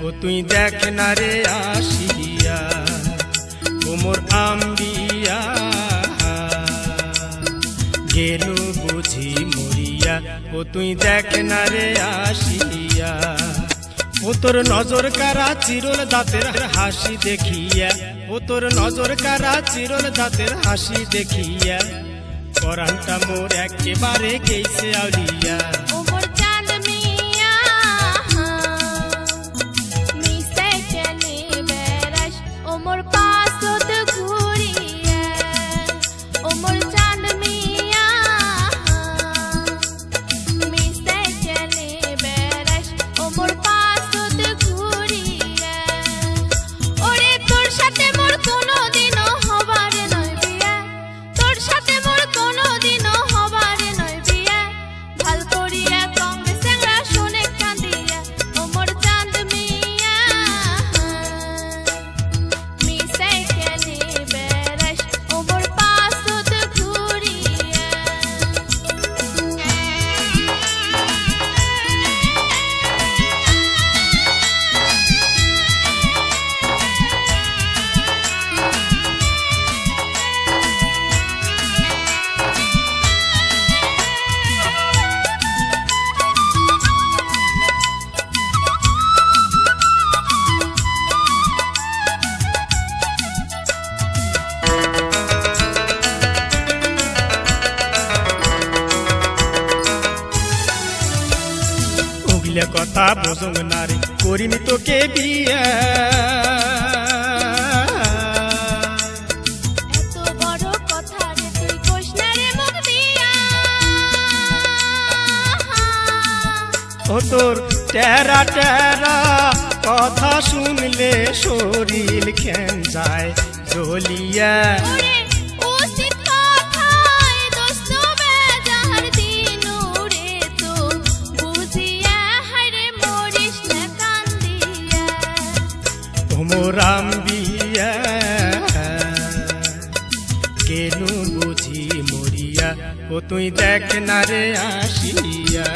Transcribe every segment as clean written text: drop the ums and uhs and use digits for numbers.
ও তুই দেখ না রে আসিয়া ও মোর আম্বিয়া গেল বুঝি মরিয়া ও তুই দেখ না রে আসিয়া ও তোর নজর কারা চিরল দাঁতের হাসি দেখিয়া ও তোর নজর কারা চিরল দাঁতের হাসি দেখিয়া পরানটা মোর একেবারে গেইছে আউলিয়া কথা বোঝং না রে করিনি তোকে বিয়া এত বড় কথা রে তুই কইস না রে মুখ দিয়া ও তোর টেরা টেরা কথা শুনলে শরীর খেন যায় জ্বলিয়া মোরাম্বিয়া কেন বুঝি মরিয়া ও তুই দেখ না রে আসিয়া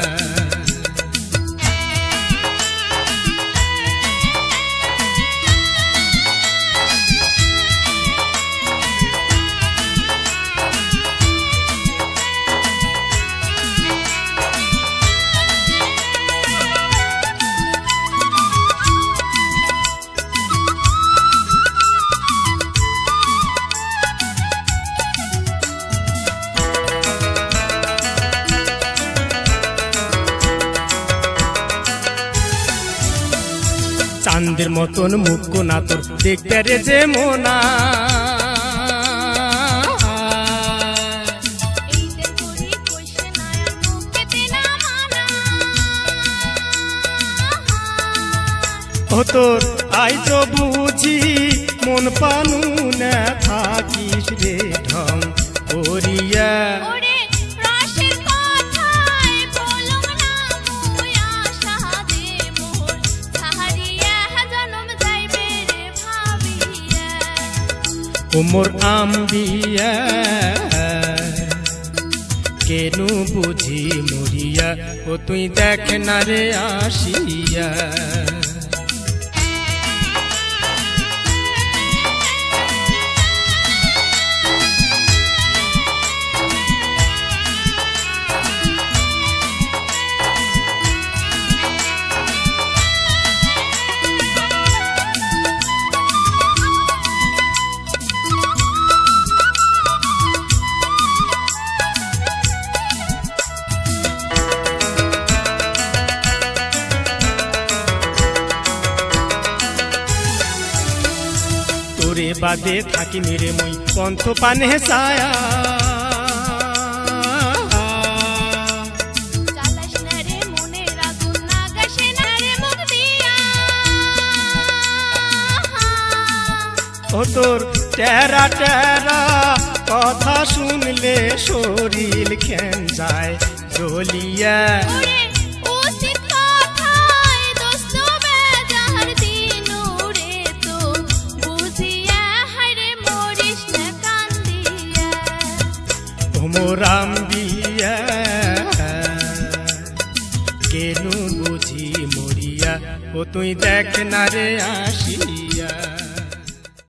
চাঁদের মতন মুখ না তোর দেখতে রে যে মোনা ও তোর আই তো বুঝি মন পানু না থাকিস রে ঢং করিয়া ও মোর আম্বিয়া কেন বুঝি মরিয়া ও তুই দেখ না রে আসিয়া তোরে বাদে থাকি মেরে মুই পন্থ পানে ছায়া ও তোর টেরা টেরা কথা শুনলে শরীর খেন যায় জ্বলিয়া মোরাম্বিয়া কেন বুঝি মরিয়া ও তুই দেখ না রে আসিয়া।